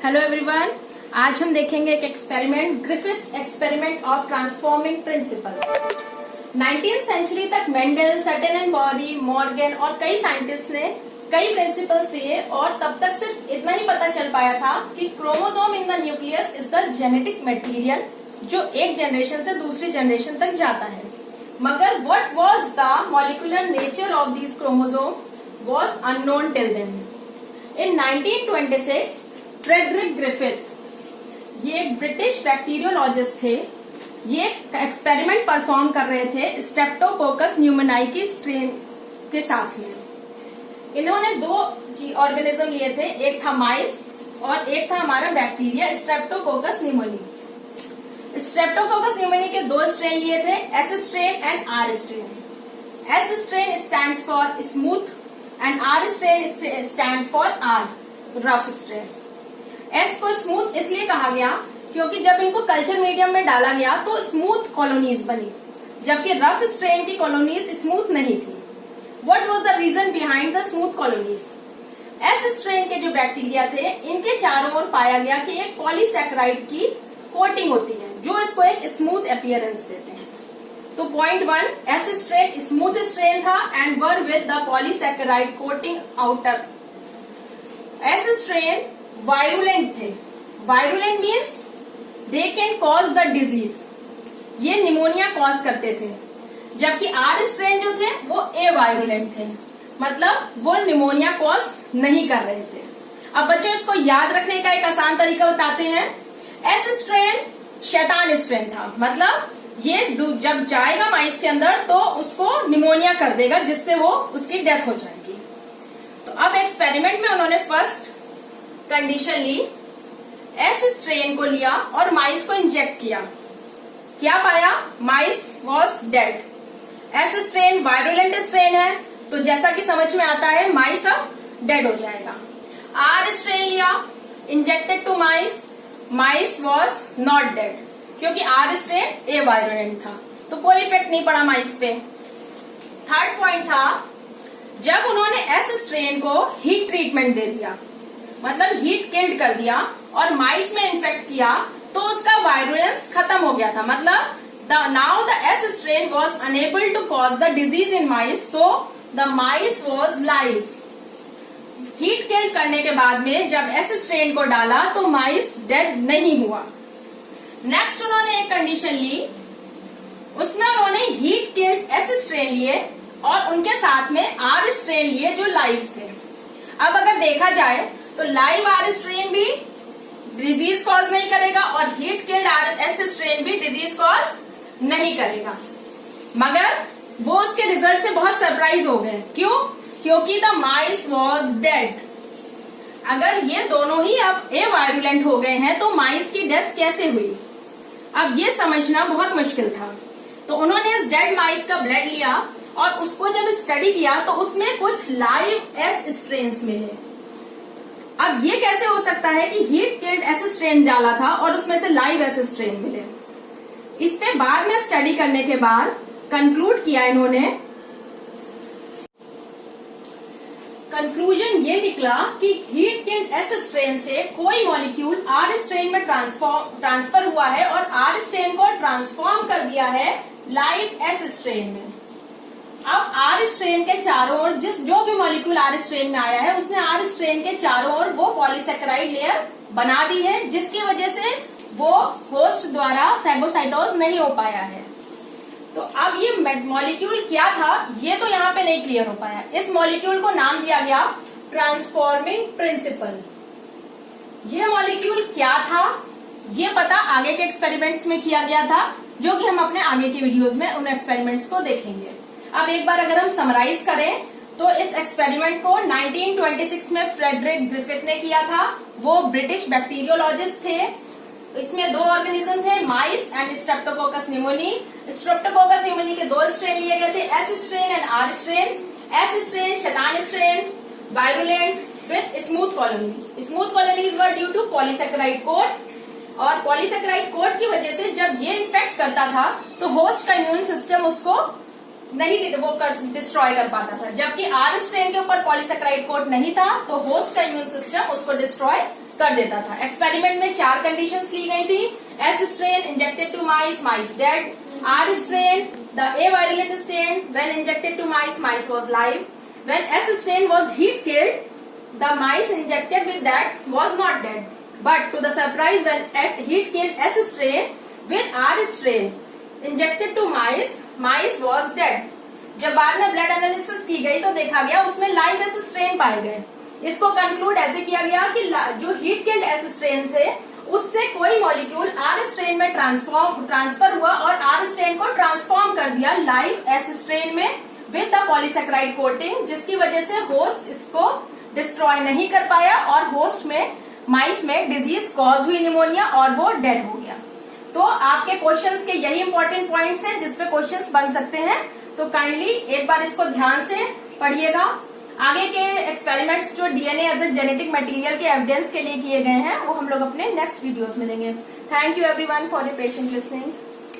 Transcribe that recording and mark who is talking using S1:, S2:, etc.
S1: Hello everyone, आज हम देखेंगे एक experiment, Griffith's experiment of transforming principle. 19th century तक मेंडल, सटन-एंड-बॉरी, मॉर्गन और कई साइंटिस्ट ने कई प्रिंसिपल्स दिए और तब तक सिर्फ इतना ही पता चल पाया था कि chromosome in the nucleus is the genetic material जो एक जनरेशन से दूसरी जनरेशन तक जाता है। मगर what was the molecular nature of this chromosome was unknown till then. In 1926 Frederick Griffith, ये एक ब्रिटिश बैक्टीरियोलॉजिस्ट थे, ये एक एक्सपेरिमेंट परफॉर्म कर रहे थे स्ट्रेप्टोकोकस न्यूमोनाई की स्ट्रेन के साथ में। इन्होंने दो ऑर्गेनिज्म लिए थे, एक था माइस और एक था हमारा bacteria streptococcus pneumoniae. Streptococcus pneumoniae के दो स्ट्रेन लिए थे, S strain and R strain. S strain stands for smooth and R strain stands for R, rough strain. S को स्मूथ इसलिए कहा गया क्योंकि जब इनको कल्चर मीडियम में डाला गया तो स्मूथ कॉलोनीज बनी, जबकि रफ स्ट्रेन की कॉलोनीज स्मूथ नहीं थी। What was the reason behind the smooth colonies? S strain के जो बैक्टीरिया थे, इनके चारों ओर पाया गया कि एक पॉलीसैकेराइड की कोटिंग होती है जो इसको एक स्मूथ अपीयरेंस देते हैं। तो point 1, S strain smooth strain था and were with the polysaccharide coating outer. S strain virulent थे। Virulent means they can cause the disease, ये निमोनिया कॉज करते थे, जबकि आर स्ट्रेन जो थे वो ए वायरुलेंट थे, मतलब वो निमोनिया कॉज नहीं कर रहे थे। अब बच्चों इसको याद रखने का एक आसान तरीका बताते हैं। एस स्ट्रेन शैतान स्ट्रेन था, मतलब ये जब जाएगा माइस के अंदर तो उसको निमोनिया कर देगा जिससे वो उसकी डेथ हो जाएगी। तो अब एक्सपेरिमेंट में उन्होंने फर्स्ट कंडीशन ली, एस स्ट्रेन को लिया और माइस को इंजेक्ट किया। क्या पाया? Mice was dead. S strain virulent strain है तो जैसा कि समझ में आता है माइस अब डेड हो जाएगा। आर स्ट्रेन लिया, injected to mice, mice was not dead क्योंकि आर स्ट्रेन ए वायरुलेंट था, तो कोई इफेक्ट नहीं पड़ा माइस पे। थर्ड पॉइंट था, जब उन्होंने एस स्ट्रेन को हीट ट्रीटमेंट दे दिया, मतलब हीट किल्ड कर दिया और माइस में इन्फेक्ट किया, तो उसका वायरुलेंस खत्म हो गया था, मतलब now the S strain was unable to cause the disease in mice, so the mice was live. Heat killed करने के बाद में जब एस स्ट्रेन को डाला तो माइस डेड नहीं हुआ। नेक्स्ट उन्होंने एक कंडीशन ली, उसमें उन्होंने हीट किल्ड एस स्ट्रेन लिए और उनके साथ में आर स्ट्रेन लिए जो लाइव थे। अब अगर देखा जाए तो लाइव आर स्ट्रेन भी डिजीज कॉज नहीं करेगा और हीट किल्ड एस स्ट्रेन भी डिजीज कॉज नहीं करेगा, मगर वो उसके रिजल्ट से बहुत सरप्राइज हो गए। क्यों? क्योंकि द माइस वॉज डेड। अगर ये दोनों ही अब ए वायरुलेंट हो गए हैं तो माइस की डेथ कैसे हुई? अब ये समझना बहुत मुश्किल था। तो उन्होंने इस डेड माइस का ब्लड लिया और उसको जब स्टडी किया तो उसमें कुछ लाइव एस स्ट्रेन्स मिले। अब ये कैसे हो सकता है कि हीट किल्ड एस स्ट्रेन डाला था और उसमें से लाइव एस स्ट्रेन मिले? इस पे बाद में स्टडी करने के बाद कंक्लूड किया इन्होंने, कंक्लूजन ये निकला कि हीट किल्ड एस स्ट्रेन से कोई मॉलिक्यूल आर स्ट्रेन में ट्रांसफर हुआ है और आर स्ट्रेन को ट्रांसफॉर्म कर दिया है लाइव एस स्ट्रेन में। अब आर स्ट्रेन के चारों ओर जो भी मॉलिक्यूल आर स्ट्रेन में आया है उसने आर स्ट्रेन के चारों ओर वो पॉलीसैकेराइड लेयर बना दी है, जिसकी वजह से वो होस्ट द्वारा फैगोसाइटोज नहीं हो पाया है। तो अब ये मॉलिक्यूल क्या था ये तो यहाँ पे नहीं क्लियर हो पाया। इस मॉलिक्यूल को नाम दिया गया ट्रांसफॉर्मिंग प्रिंसिपल। ये मॉलिक्यूल क्या था ये पता आगे के एक्सपेरिमेंट्स में किया गया था, जो कि हम अपने आगे के वीडियोज में उन एक्सपेरिमेंट्स को देखेंगे। अब एक बार अगर हम समराइज करें तो इस एक्सपेरिमेंट को 1926 में फ्रेडरिक ग्रिफिथ ने किया था। वो ब्रिटिश बैक्टीरियोलॉजिस्ट थे। इसमें दो ऑर्गेनिज्म थे, mice and streptococcus pneumoniae. Streptococcus pneumoniae के दो स्ट्रेन लिए गए थे, S strain and R strain. S strain शैतान strain, virulent with smooth colonies. Smooth colonies were due to polysaccharide coat, और पॉलीसैकेराइड कोट की वजह से जब ये इन्फेक्ट करता था तो होस्ट का इम्यून सिस्टम उसको नहीं वो डिस्ट्रॉय कर पाता था, जबकि आर स्ट्रेन के ऊपर पॉलीसैकेराइड कोट नहीं था तो होस्ट का इम्यून सिस्टम उसको डिस्ट्रॉय कर देता था। एक्सपेरिमेंट में 4 कंडीशंस ली गई थी। S strain injected to mice, mice dead. R strain the avirulent strain when injected to mice, mice was live. When S strain was heat killed, the mice injected with that was not dead, but to the surprise when heat killed S strain with R strain injected to mice, mice was dead। जब बाद में blood analysis की गई तो देखा गया उसमें live S strain पाए गए। इसको कंक्लूड ऐसे किया गया कि जो हीट किल्ड S स्ट्रेन थे उससे कोई मॉलिक्यूल R स्ट्रेन में ट्रांसफर हुआ और R स्ट्रेन को ट्रांसफॉर्म कर दिया लाइव S स्ट्रेन में विद द पॉलीसेकेराइड कोटिंग, जिसकी वजह से होस्ट इसको डिस्ट्रॉय नहीं कर पाया और होस्ट में माइस में डिजीज कॉज हुई निमोनिया और वो डेड हो गया। तो आपके क्वेश्चंस के यही इंपॉर्टेंट पॉइंट्स हैं जिसपे क्वेश्चंस बन सकते हैं, तो काइंडली एक बार इसको ध्यान से पढ़िएगा। आगे के एक्सपेरिमेंट्स जो DNA as a genetic material के एविडेंस के लिए किए गए हैं वो हम लोग अपने नेक्स्ट वीडियोस में देंगे। Thank you everyone for your patient listening.